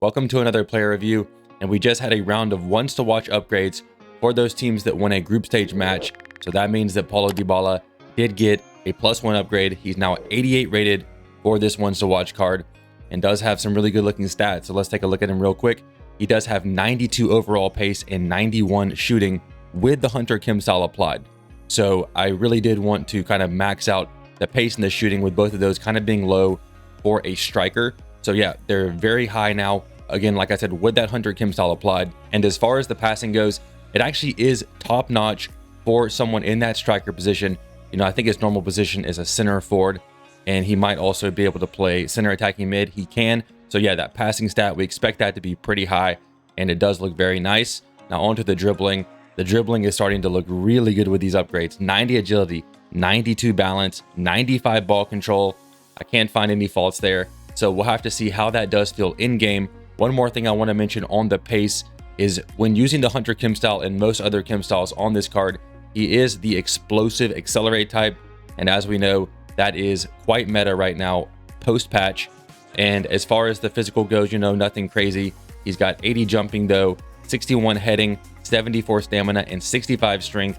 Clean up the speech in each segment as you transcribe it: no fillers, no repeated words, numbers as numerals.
Welcome to another player review, and we just had a round of ones to watch upgrades for those teams that won a group stage match. So that means that Paulo Dybala did get a +1 upgrade. He's now 88 rated for this ones to watch card and does have some really good looking stats. So let's take a look at him real quick. He does have 92 overall pace and 91 shooting with the Hunter Kim style applied. So I really did want to kind of max out the pace and the shooting with both of those kind of being low for a striker. So yeah, they're very high now. Again, like I said, with that Hunter Kim style applied. And as far as the passing goes, it actually is top notch for someone in that striker position. You know, I think his normal position is a center forward, and he might also be able to play center attacking mid. He can. So yeah, that passing stat, we expect that to be pretty high, and it does look very nice. Now onto the dribbling. The dribbling is starting to look really good with these upgrades. 90 agility, 92 balance, 95 ball control. I can't find any faults there. So we'll have to see how that does feel in game. One more thing I want to mention on the pace is when using the Hunter Kim style and most other Kim styles on this card, he is the explosive accelerate type. And as we know, that is quite meta right now post patch. And as far as the physical goes, you know, nothing crazy. He's got 80 jumping though, 61 heading, 74 stamina, and 65 strength.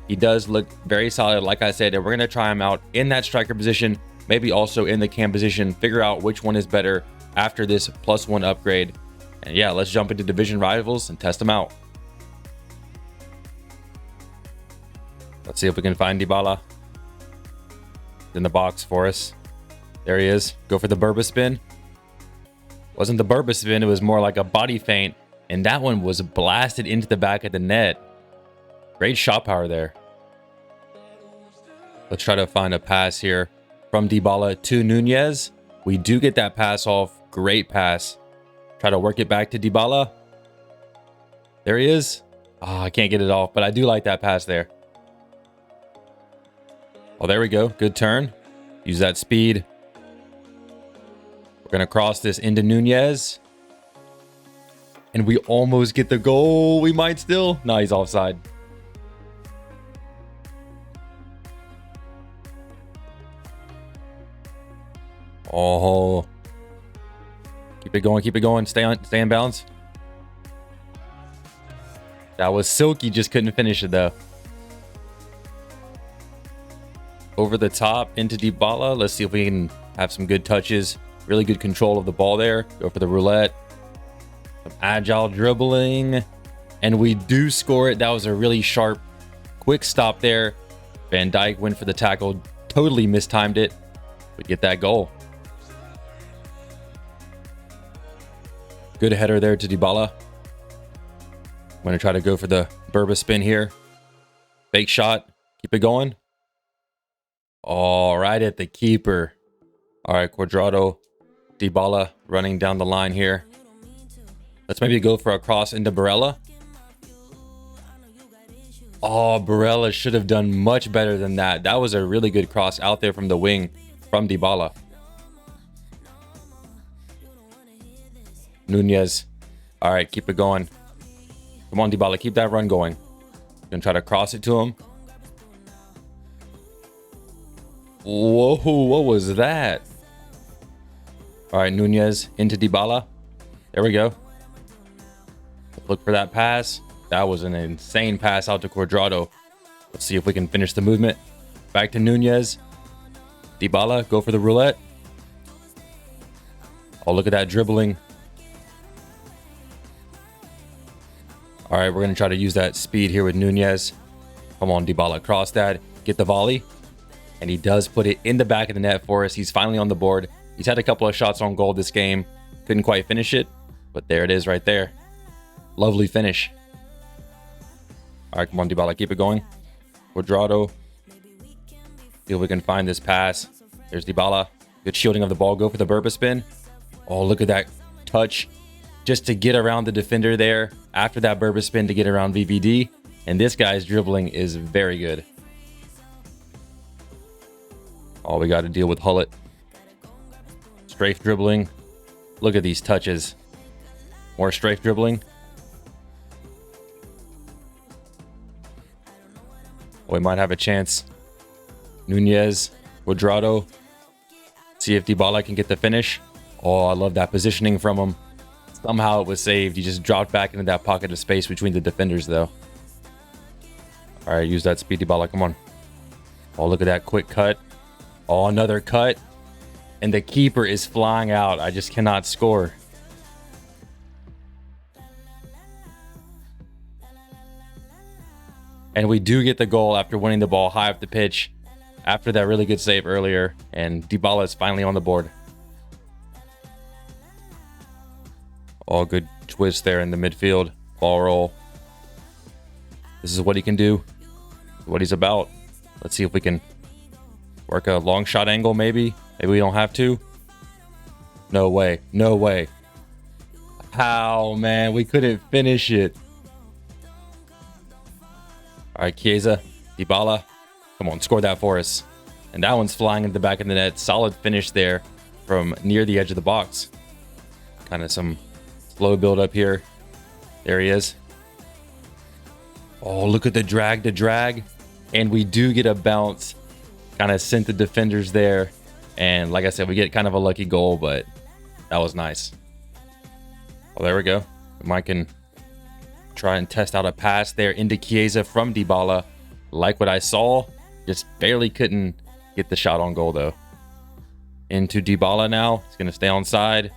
He does look very solid, like I said, and we're going to try him out in that striker position, maybe also in the cam position, figure out which one is better after this +1 upgrade. And yeah, let's jump into division rivals and test them out. Let's see if we can find Dybala in the box for us. There he is. Go for the Burba spin. Wasn't the Burba spin, it was more like a body feint, and that one was blasted into the back of the net. Great shot power there. Let's try to find a pass here from Dybala to Nunez. We do get that pass off. Great pass. Try to work it back to Dybala. There he is. Oh, I can't get it off, but I do like that pass there. Oh, there we go. Good turn. Use that speed. We're going to cross this into Nunez. And we almost get the goal. We might still. No, he's offside. Oh. Keep it going. Keep it going. Stay in balance. That was Silky. Just couldn't finish it though. Over the top into Dybala. Let's see if we can have some good touches. Really good control of the ball there. Go for the roulette. Some agile dribbling. And we do score it. That was a really sharp, quick stop there. Van Dijk went for the tackle. Totally mistimed it. We get that goal. Good header there to Dybala. I'm going to try to go for the Burba spin here. Fake shot. Keep it going. All right, at the keeper. All right, Cuadrado, Dybala running down the line here. Let's maybe go for a cross into Barella. Oh, Barella should have done much better than that. That was a really good cross out there from the wing from Dybala. Nunez. All right, keep it going. Come on, Dybala, keep that run going. Gonna try to cross it to him. Whoa, what was that? All right, Nunez into Dybala. There we go. Look for that pass. That was an insane pass out to Cuadrado. Let's see if we can finish the movement. Back to Nunez. Dybala, go for the roulette. Oh, look at that dribbling. All right, we're going to try to use that speed here with Nunez. Come on, Dybala, cross that. Get the volley. And he does put it in the back of the net for us. He's finally on the board. He's had a couple of shots on goal this game. Couldn't quite finish it, but there it is right there. Lovely finish. All right, come on, Dybala, keep it going. Cuadrado. See if we can find this pass. There's Dybala. Good shielding of the ball. Go for the Burba spin. Oh, look at that touch. Just to get around the defender there after that Burba spin to get around VVD. And this guy's dribbling is very good. Oh, we got to deal with Hullet. Strafe dribbling. Look at these touches. More strafe dribbling. Oh, we might have a chance. Nunez, Cuadrado. See if Dybala can get the finish. Oh, I love that positioning from him. Somehow it was saved. He just dropped back into that pocket of space between the defenders, though. All right, use that speedy Dybala. Come on. Oh, look at that quick cut. Oh, another cut. And the keeper is flying out. I just cannot score. And we do get the goal after winning the ball high up the pitch after that really good save earlier. And Dybala is finally on the board. Oh, good twist there in the midfield. Ball roll. This is what he can do. What he's about. Let's see if we can work a long shot angle, maybe. Maybe we don't have to. No way. No way. How, man? We couldn't finish it. All right, Chiesa. Dybala. Come on, score that for us. And that one's flying into the back of the net. Solid finish there from near the edge of the box. Kind of some slow build up here. There he is. Oh, look at the drag. And we do get a bounce. Kind of sent the defenders there. And like I said, we get kind of a lucky goal, but that was nice. Well, there we go. Mike can try and test out a pass there into Chiesa from Dybala. Like what I saw. Just barely couldn't get the shot on goal, though. Into Dybala now. He's going to stay on side.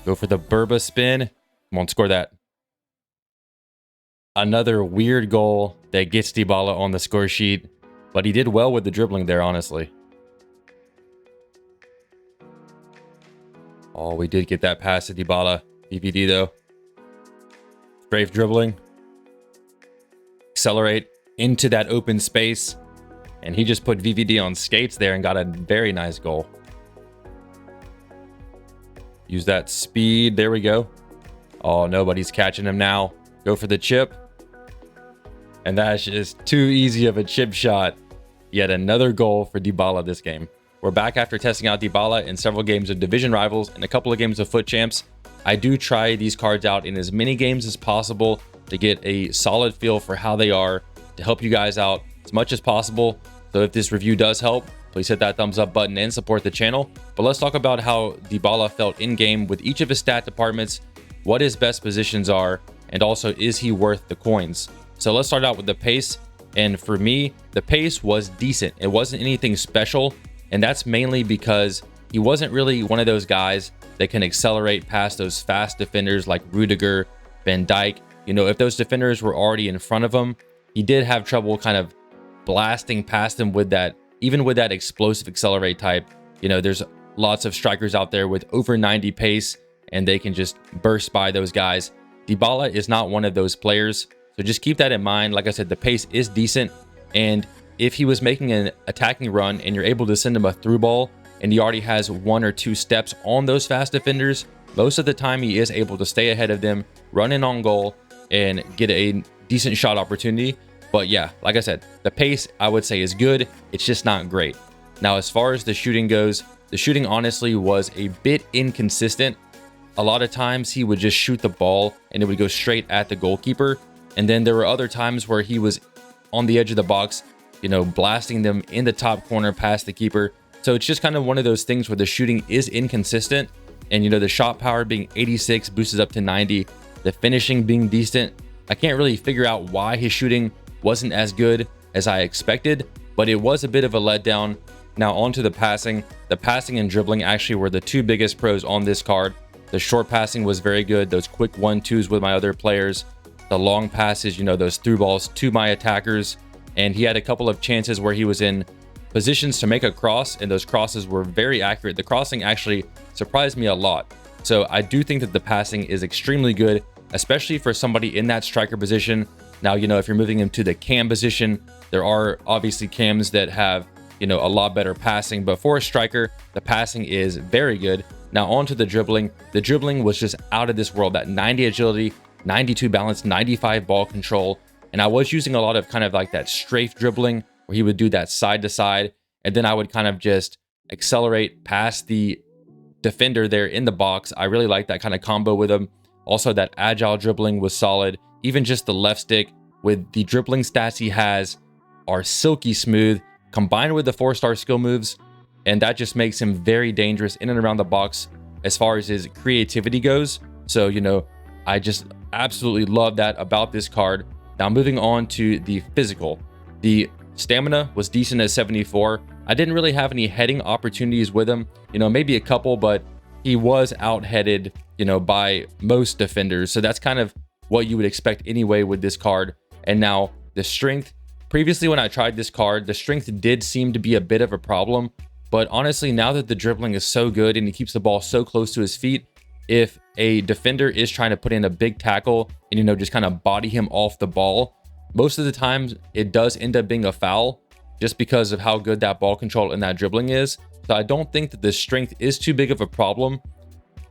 Go for the Burba spin. Come on, score that. Another weird goal that gets Dybala on the score sheet. But he did well with the dribbling there, honestly. Oh, we did get that pass to Dybala. VVD, though. Strafe dribbling. Accelerate into that open space. And he just put VVD on skates there and got a very nice goal. Use that speed. There we go. Oh, nobody's catching him now. Go for the chip. And that's just too easy of a chip shot. Yet another goal for Dybala this game. We're back after testing out Dybala in several games of division rivals and a couple of games of foot champs. I do try these cards out in as many games as possible to get a solid feel for how they are, to help you guys out as much as possible. So if this review does help, please hit that thumbs up button and support the channel. But let's talk about how Dybala felt in game with each of his stat departments, what his best positions are, and also is he worth the coins. So let's start out with the pace. And for me, the pace was decent. It wasn't anything special. And that's mainly because he wasn't really one of those guys that can accelerate past those fast defenders like Rudiger, Van Dijk. You know, if those defenders were already in front of him, he did have trouble kind of blasting past them with that, even with that explosive accelerate type. You know, there's lots of strikers out there with over 90 pace and they can just burst by those guys. Dybala is not one of those players. So just keep that in mind. Like I said, the pace is decent. And if he was making an attacking run and you're able to send him a through ball and he already has 1 or 2 steps on those fast defenders, most of the time he is able to stay ahead of them, run in on goal, and get a decent shot opportunity. But yeah, like I said, the pace I would say is good. It's just not great. Now, as far as the shooting goes, the shooting honestly was a bit inconsistent. A lot of times he would just shoot the ball and it would go straight at the goalkeeper. And then there were other times where he was on the edge of the box, you know, blasting them in the top corner past the keeper. So it's just kind of one of those things where the shooting is inconsistent. And, you know, the shot power being 86 boosted up to 90, the finishing being decent. I can't really figure out why his shooting wasn't as good as I expected, but it was a bit of a letdown. Now on to the passing. The passing and dribbling actually were the 2 biggest pros on this card. The short passing was very good. Those quick 1-2s with my other players. The long passes, you know, those through balls to my attackers. And he had a couple of chances where he was in positions to make a cross, and those crosses were very accurate. The crossing actually surprised me a lot. So I do think that the passing is extremely good, especially for somebody in that striker position. Now, you know, if you're moving him to the cam position, there are obviously cams that have, you know, a lot better passing. But for a striker, the passing is very good. Now on to the dribbling. The dribbling was just out of this world. That 90 agility, 92 balance, 95 ball control. And I was using a lot of kind of like that strafe dribbling where he would do that side to side. And then I would kind of just accelerate past the defender there in the box. I really like that kind of combo with him. Also, that agile dribbling was solid. Even just the left stick with the dribbling stats he has are silky smooth, combined with the 4-star skill moves. And that just makes him very dangerous in and around the box as far as his creativity goes. So, you know, I just absolutely love that about this card. Now moving on to the physical. The stamina was decent at 74. I didn't really have any heading opportunities with him, you know, maybe a couple, but he was out-headed, you know, by most defenders. So that's kind of what you would expect anyway with this card. And now the strength. Previously, when I tried this card, the strength did seem to be a bit of a problem. But honestly, now that the dribbling is so good and he keeps the ball so close to his feet, if a defender is trying to put in a big tackle and, you know, just kind of body him off the ball, most of the times it does end up being a foul just because of how good that ball control and that dribbling is. So I don't think that the strength is too big of a problem.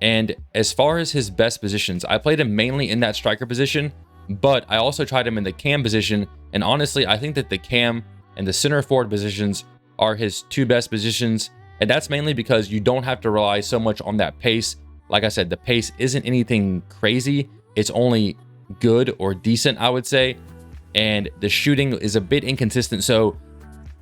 And as far as his best positions, I played him mainly in that striker position, but I also tried him in the cam position. And honestly, I think that the cam and the center forward positions are his two best positions. And that's mainly because you don't have to rely so much on that pace. Like I said, the pace isn't anything crazy. It's only good or decent, I would say. And the shooting is a bit inconsistent. So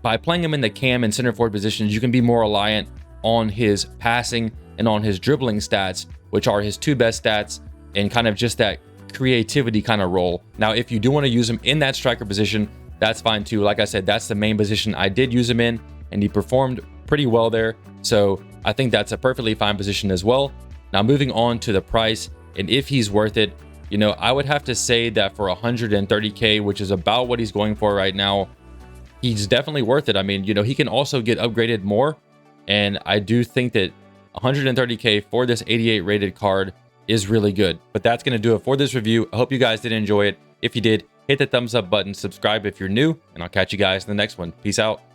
by playing him in the cam and center forward positions, you can be more reliant on his passing and on his dribbling stats, which are his two best stats, and kind of just that creativity kind of role. Now, if you do want to use him in that striker position, that's fine too. Like I said, that's the main position I did use him in, and he performed pretty well there. So I think that's a perfectly fine position as well. Now, moving on to the price and if he's worth it, you know, I would have to say that for 130K, which is about what he's going for right now, he's definitely worth it. I mean, you know, he can also get upgraded more. And I do think that 130K for this 88 rated card is really good. But that's going to do it for this review. I hope you guys did enjoy it. If you did, hit the thumbs up button, subscribe if you're new, and I'll catch you guys in the next one. Peace out.